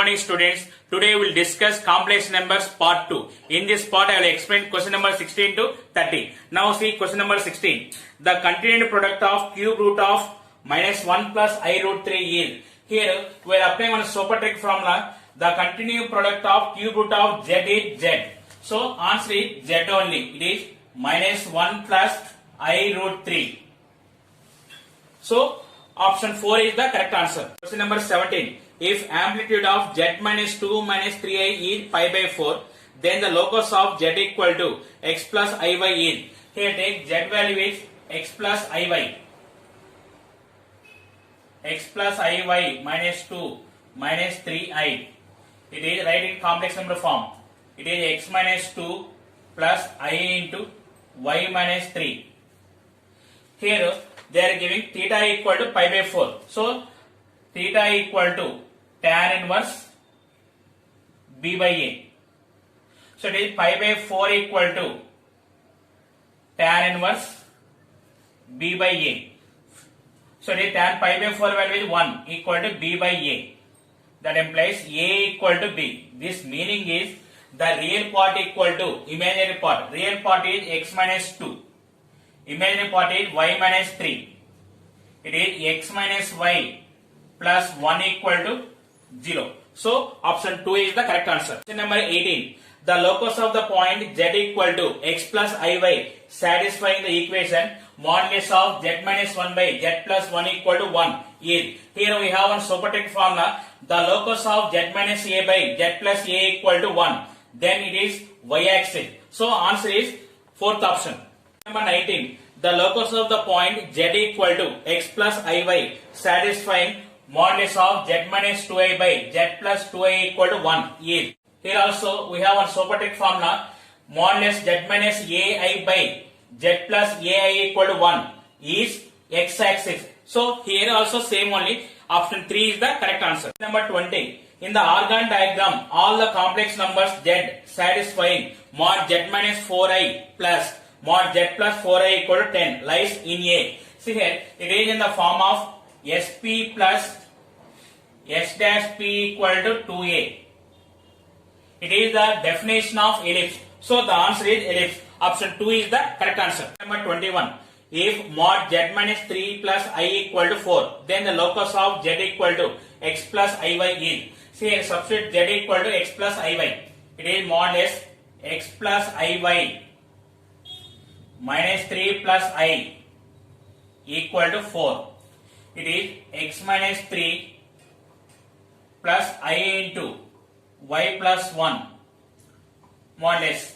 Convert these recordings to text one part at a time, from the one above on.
morning students. Today we will discuss complex numbers part 2. In this part I will explain question number 16 to 30. Now see question number 16. The continued product of cube root of minus 1 plus I root 3 yield. Here we are applying one super trick formula. The continued product of cube root of z is z. So answer is z only. It is minus 1 plus I root 3. So option 4 is the correct answer. Question number 17. If amplitude of z minus 2 minus 3i is pi by 4, then the locus of z equal to x plus iy is. Here take z value is x plus iy. X plus iy minus 2 minus 3i. It is write in complex number form. It is x minus 2 plus I into y minus 3. Here they are giving theta equal to pi by 4. So theta equal to tan inverse b by a. So it is pi by 4 equal to tan inverse b by a. So it is tan pi by 4 value is 1 equal to b by a. That implies a equal to b. This meaning is the real part equal to imaginary part. Real part is x minus 2. Imaginary part is y minus 3. It is x minus y plus 1 equal to 0. So option 2 is the correct answer. Question number 18. The locus of the point z equal to x plus iy satisfying the equation modulus of z minus 1 by z plus 1 equal to 1 is. Here we have one super trick formula. The locus of z minus a by z plus a equal to 1. Then it is y axis. So answer is fourth option. Number 19. The locus of the point z equal to x plus iy satisfying modulus of z minus 2i by z plus 2i equal to 1 is. Here also we have one super trick formula. Modulus z minus ai by z plus ai equal to 1 is x axis. So here also same only. Option 3 is the correct answer. Number 20. In the organ diagram, all the complex numbers z satisfying mod z minus 4i plus mod z plus 4i equal to 10 lies in A. See here, it is in the form of sp plus s dash p equal to 2a. It is the definition of ellipse. So the answer is ellipse. Option 2 is the correct answer. Number 21. If mod z minus 3 plus I equal to 4, then the locus of z equal to x plus iy is. See here, substitute z equal to x plus iy. It is mod s x plus iy minus 3 plus I equal to 4. It is x minus 3 plus I into y plus 1 modulus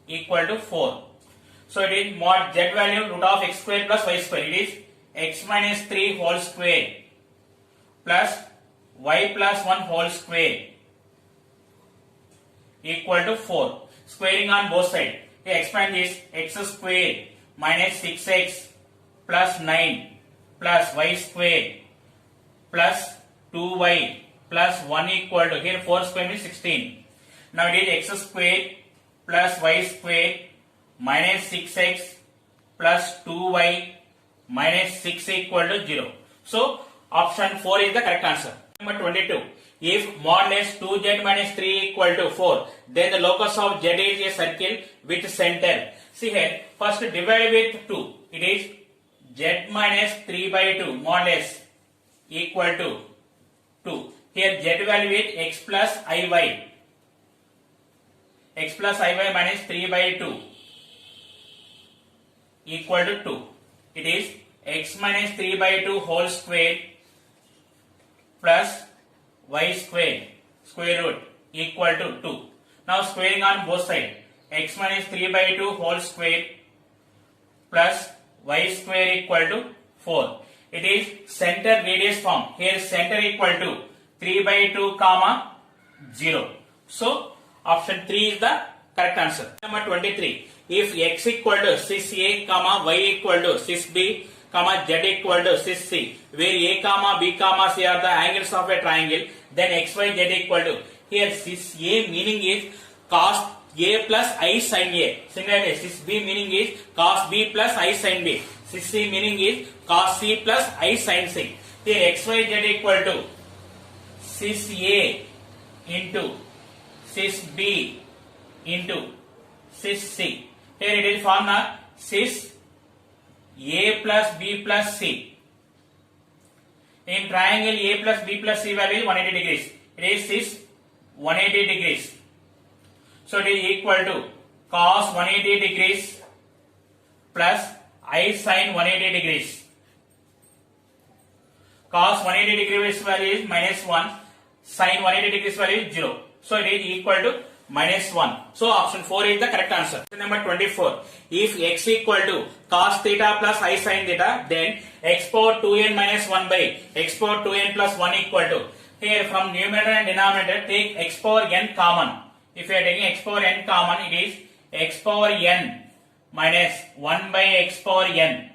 equal to 4. So it is mod z value root of x square plus y square. It is x minus 3 whole square plus y plus 1 whole square equal to 4. Squaring on both sides. We expand this x square minus 6x plus 9 plus y square plus 2y plus 1 equal to, here 4 square means 16. Now it is x square plus y square minus 6x plus 2y minus 6 equal to 0. So option 4 is the correct answer. Number 22. If modulus 2z minus 3 equal to 4, then the locus of z is a circle with center. See here, first divide with 2. It is z minus 3 by 2 modulus equal to 2. Here z value is x plus iy. X plus iy minus 3 by 2 equal to 2. It is x minus 3 by 2 whole square plus y square square root equal to 2. Now squaring on both sides. X minus 3 by 2 whole square plus y square equal to 4. It is center radius form. Here center equal to 3 by 2 comma 0. So option 3 is the correct answer. Number 23. If x equal to cis a comma y equal to cis b comma z equal to cis c, where a comma b comma c are the angles of a triangle, then x y z equal to, here cis a meaning is cos a plus I sin a. Similarly cis b meaning is cos b plus I sin b. Cis c meaning is cos c plus I sin c. Here x y z equal to cis a into cis B into cis C. Here it is formula cis A plus B plus C. In triangle A plus B plus C value is 180 degrees. It is cis 180 degrees. So it is equal to cos 180 degrees plus I sin 180 degrees. Cos 180 degrees value is minus 1, sin 180 degrees value is 0. So it is equal to minus 1. So option 4 is the correct answer. Number 24. If x equal to cos theta plus I sin theta, then x power 2n minus 1 by x power 2n plus 1 equal to. Here from numerator and denominator take x power n common. If you are taking x power n common, it is x power n minus 1 by x power n.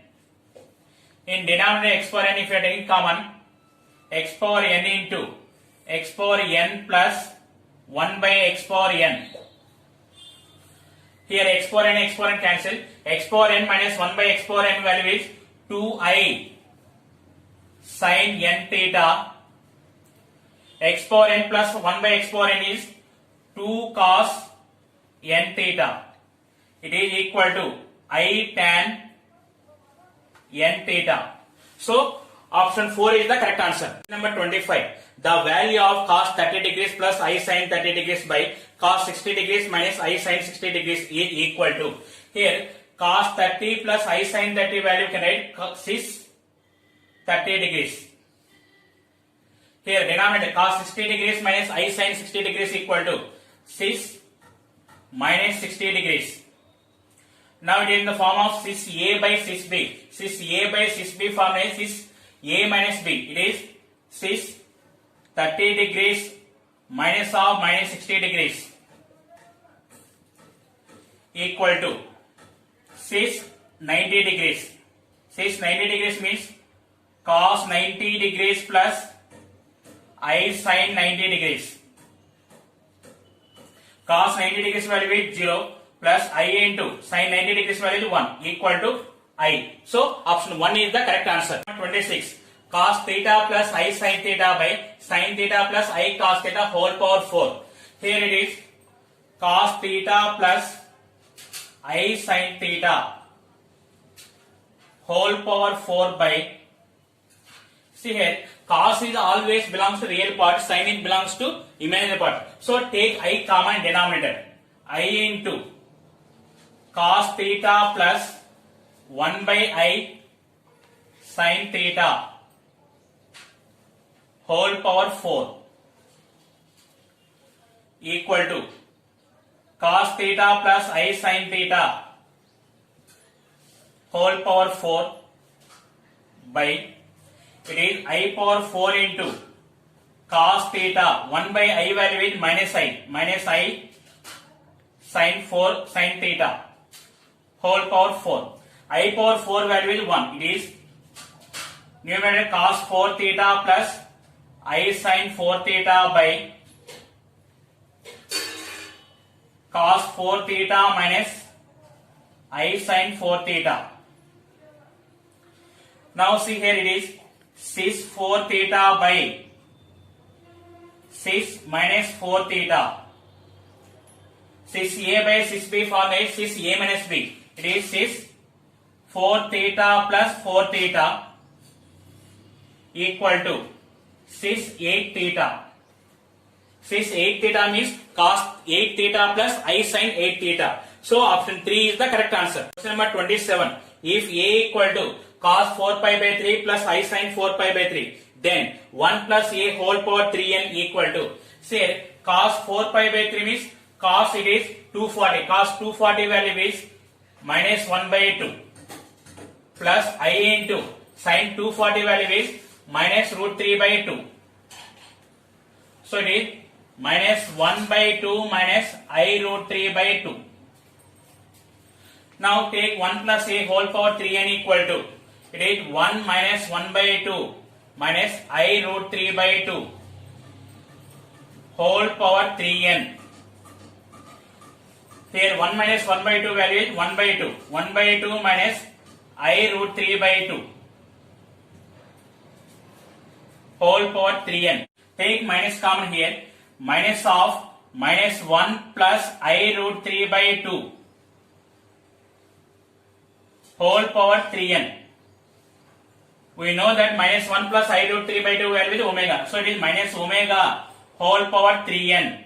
In denominator x power n, if you are taking common, x power n into x power n plus 1 by x power n. Here x power n cancel. X power n minus 1 by x power n value is 2i sin n theta. X power n plus 1 by x power n is 2 cos n theta. It is equal to I tan n theta. So option 4 is the correct answer. Number 25. The value of cos 30 degrees plus I sin 30 degrees by cos 60 degrees minus I sin 60 degrees is equal to. Here cos 30 plus I sin 30 value can write cis 30 degrees. Here denominator cos 60 degrees minus I sin 60 degrees equal to cis minus 60 degrees. Now it is in the form of cis A by cis B. Cis A by cis B form is cis A minus B. It is cis 30 degrees minus of minus 60 degrees equal to cis 90 degrees. Cis 90 degrees means cos 90 degrees plus I sin 90 degrees. Cos 90 degrees value is 0 plus I into sin 90 degrees value is 1 equal to I. So option 1 is the correct answer. 26. Cos theta plus I sin theta by sin theta plus I cos theta whole power 4. Here it is cos theta plus I sin theta whole power 4 by. See here, cos is always belongs to real part, sin it belongs to imaginary part. So take I common denominator. I into cos theta plus 1 by I sin theta whole power 4 equal to cos theta plus I sin theta whole power 4 by, it is I power 4 into cos theta 1 by I value is minus I sin 4 sin theta whole power 4. I power 4 value is 1. It is numerator cos 4 theta plus I sin 4 theta by cos 4 theta minus I sin 4 theta. Now see here it is cis 4 theta by cis minus 4 theta. Cis A by cis B form is cis A minus B. It is cis 4 theta plus 4 theta equal to cis 8 theta. Cis 8 theta means cos 8 theta plus I sin 8 theta. So option 3 is the correct answer. Question number 27. If A equal to cos 4 pi by 3 plus I sin 4 pi by 3, then 1 plus A whole power 3n equal to. Say cos 4 pi by 3 means cos it is 240. Cos 240 value is minus 1 by 2 plus I into sin 240 value is minus root 3 by 2. So it is minus 1 by 2 minus I root 3 by 2. Now take 1 plus A whole power 3n equal to, it is 1 minus 1 by 2 minus I root 3 by 2 whole power 3n. Here 1 minus 1 by 2 value is 1 by 2. 1 by 2 minus I root 3 by 2 whole power 3n. Take minus common here. minus of minus 1 plus I root 3 by 2 whole power 3n. We know that minus 1 plus I root 3 by 2 value is omega. So it is minus omega whole power 3n.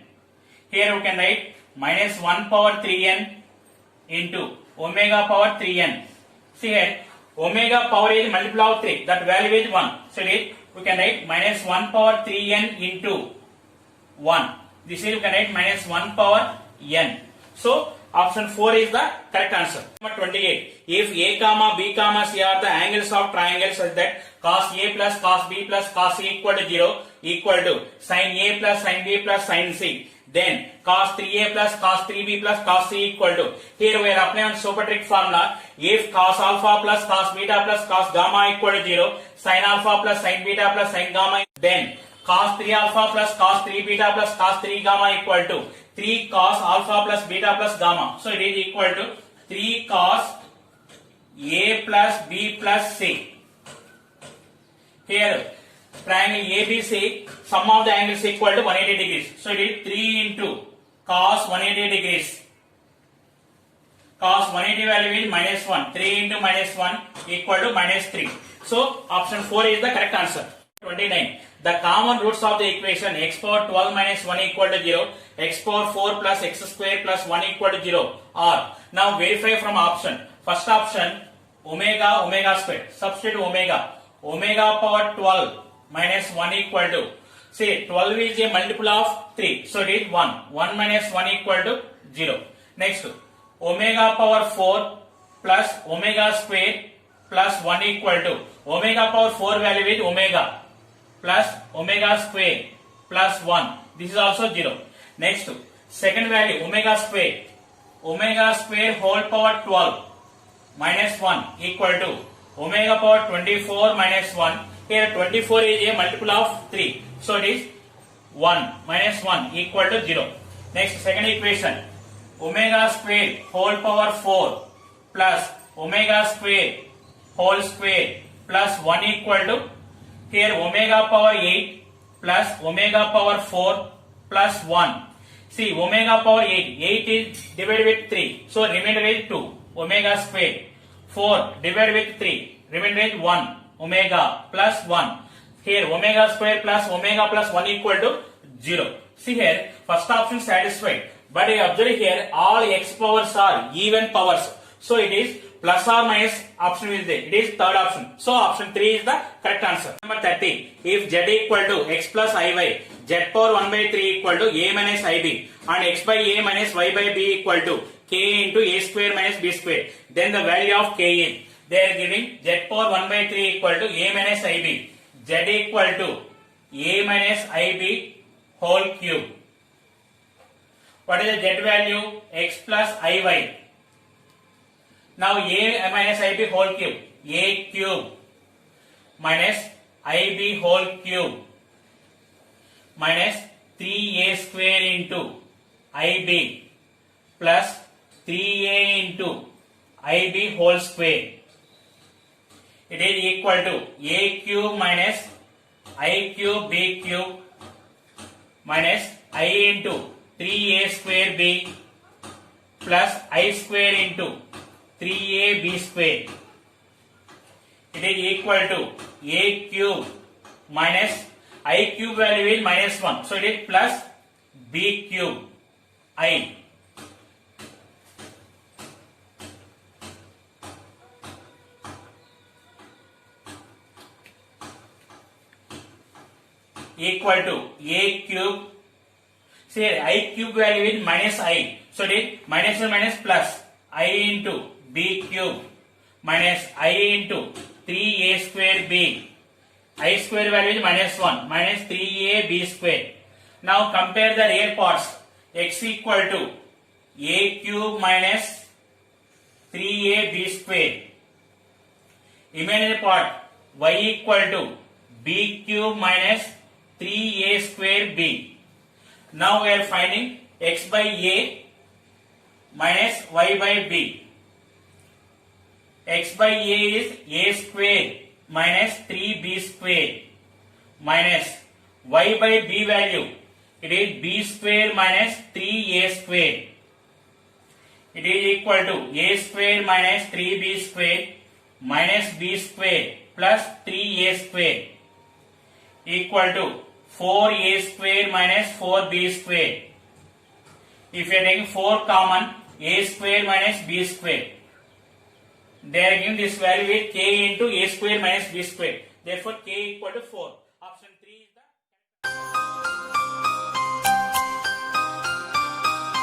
Here we can write minus 1 power 3n into omega power 3n. See here, omega power is multiple of 3. That value is 1. So it is, we can write minus 1 power 3n into 1. This is, we can write minus 1 power n. So option 4 is the correct answer. Number 28. If a comma b comma c are the angles of triangles such that cos a plus cos b plus cos c equal to 0 equal to sin a plus sin b plus sin c, then cos 3a plus cos 3b plus cos c equal to, here we are applying on supertrick formula, if cos alpha plus cos beta plus cos gamma equal to 0, sin alpha plus sin beta plus sin gamma, then cos 3 alpha plus cos 3 beta plus cos 3 gamma equal to 3 cos alpha plus beta plus gamma. So it is equal to 3 cos a plus b plus c. Here triangle ABC, sum of the angles equal to 180 degrees. So it is 3 into cos 180 degrees. Cos 180 value is minus 1. 3 into minus 1 equal to minus 3. So option 4 is the correct answer. 29. The common roots of the equation x power 12 minus 1 equal to 0, x power 4 plus x square plus 1 equal to 0 are. Now verify from option. First option, omega omega square. Substitute omega. Omega power 12 minus 1 equal to, say 12 is a multiple of 3. So it is 1. 1 minus 1 equal to 0. Next, omega power 4 plus omega square plus 1 equal to, omega power 4 value is omega plus omega square plus 1. This is also 0. Next, second value omega square. Omega square whole power 12 minus 1 equal to omega power 24 minus 1. Here 24 is a multiple of 3. So it is 1 minus 1 equal to 0. Next, second equation. Omega square whole power 4 plus omega square whole square plus 1 equal to, here omega power 8 plus omega power 4 plus 1. See, omega power 8. 8 is divided with 3. So remainder is 2. Omega square. 4 divided with 3. Remainder is 1. Omega plus 1. Here omega square plus omega plus 1 equal to 0. See here, first option satisfied. But I observe here all x powers are even powers. So it is plus or minus option is there. It is third option. So option 3 is the correct answer. Number 30. If z equal to x plus iy, z power 1 by 3 equal to a minus ib, and x by a minus y by b equal to k into a square minus b square, then the value of k is, they are giving z power 1 by 3 equal to a minus ib, z equal to a minus ib whole cube. What is the z value? X plus iy. Now a minus ib whole cube, a cube minus ib whole cube minus 3a square into ib plus 3a into ib whole square. It is equal to a cube minus I cube b cube minus I into 3a square b plus I square into 3a b square. It is equal to a cube minus I cube value is minus 1. So it is plus b cube I equal to a cube. Say I cube value is minus I. So it is minus and minus plus I into b cube minus I into 3a square b. I square value is minus 1 minus 3a b square. Now compare the real parts. X equal to a cube minus 3a b square. Imaginary part y equal to b cube minus 3a square b. Now we are finding x by a minus y by b. X by a is a square minus 3b square minus y by b value. It is b square minus 3a square. It is equal to a square minus 3b square minus b square plus 3a square equal to 4a square minus 4b square. If you are taking 4 common, a square minus b square. They are giving this value with k into a square minus b square. Therefore, k equal to 4.